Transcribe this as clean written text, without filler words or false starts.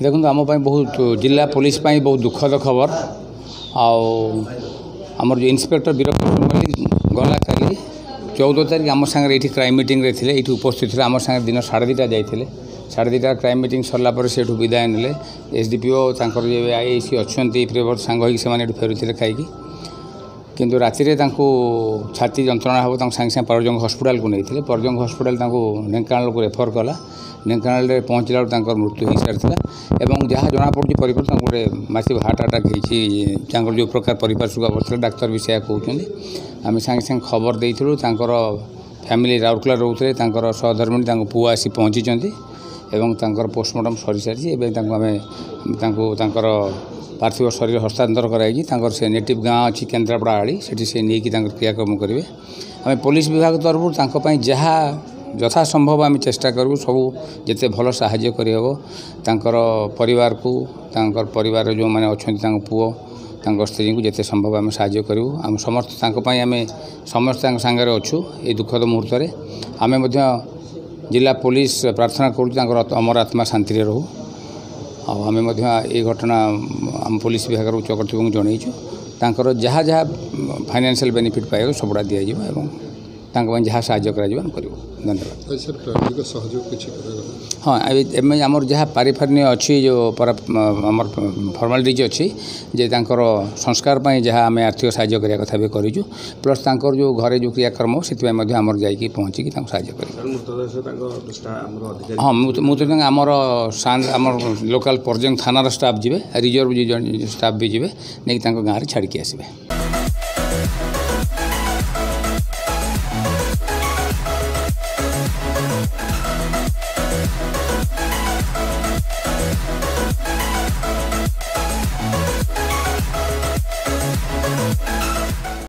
देखो आम बहुत जिला पुलिस बहुत दुखद खबर आमर जो इन्स्पेक्टर वीरभद्र मल्लिक गला काली 14 तारीख आम सागर ये क्राइम मीटिंग रे थे ये उपस्थित थे आम सागर दिन 2:30 जाते 2:30 क्राइम मीटिंग सरला से विदाय ने एसडीपीओ आईआईसी अच्छा प्रियव्रत सांग होकर फेरुले खाई किंतु राति छाती जंत्रणा हम सागे सागे परजंग हस्पिटाल को नहीं परजंग हस्पिटाल ढेंकानाल को रेफर कला ढेंकानाल पहुँचला मृत्यु हो सारी और जहाँ जमापड़ी परिवार गोटे मासिव हार्ट अटैक हो जो प्रकार परिपार्श्विक अवस्था डाक्तर भी से कहते आम सागे सागे खबर देलु फैमिली राउरकेला रोते सहधर्मिणी पुआ आसी पहुँची और पोस्टमार्टम सरी सारी आम पार्थिव शरीर हस्तांतर कराई से नेटिव गाँ अच्छी केन्द्रापड़ा आड़ी से नहीं क्रियाक्रम करेंगे आम पुलिस विभाग तरफ जहाँ यथा संभव आम चेष्टा करूँ सब जिते भल साहाय्य कर परिवार को परिवार जो मैंने अच्छा पुओ स्त्री को जिते संभव आम साहाय्य करूँ आम समस्त आम समस्त सांगे अच्छू ये दुखद मुहूर्त आम जिला पुलिस प्रार्थना करूँ अमर आत्मा शांति रहू आम ये घटना आम पुलिस विभाग उच्च कर्तृपक्ष जनईचु जहाँ जहाँ फाइनेंशियल बेनिफिट पाइब सबुड़ा दिज्व जहाँ साहाय्य कर धन्यवाद हाँ एम आमर जहाँ पारिफार्य अच्छी जो आमर फर्मालिटीज अच्छी जे संस्कार जहाँ आम आर्थिक साहाय्य करने कथा भी करूँ प्लस जो घरे जो क्रियाक्रम से आमर जाकि पहुँचिकी साहाय्य कर हाँ मुझे आमर आमर लोकल परजंग थानार स्टाफ जी रिजर्व स्टाफ भी जी नहीं गाँव छाड़ी आसबे।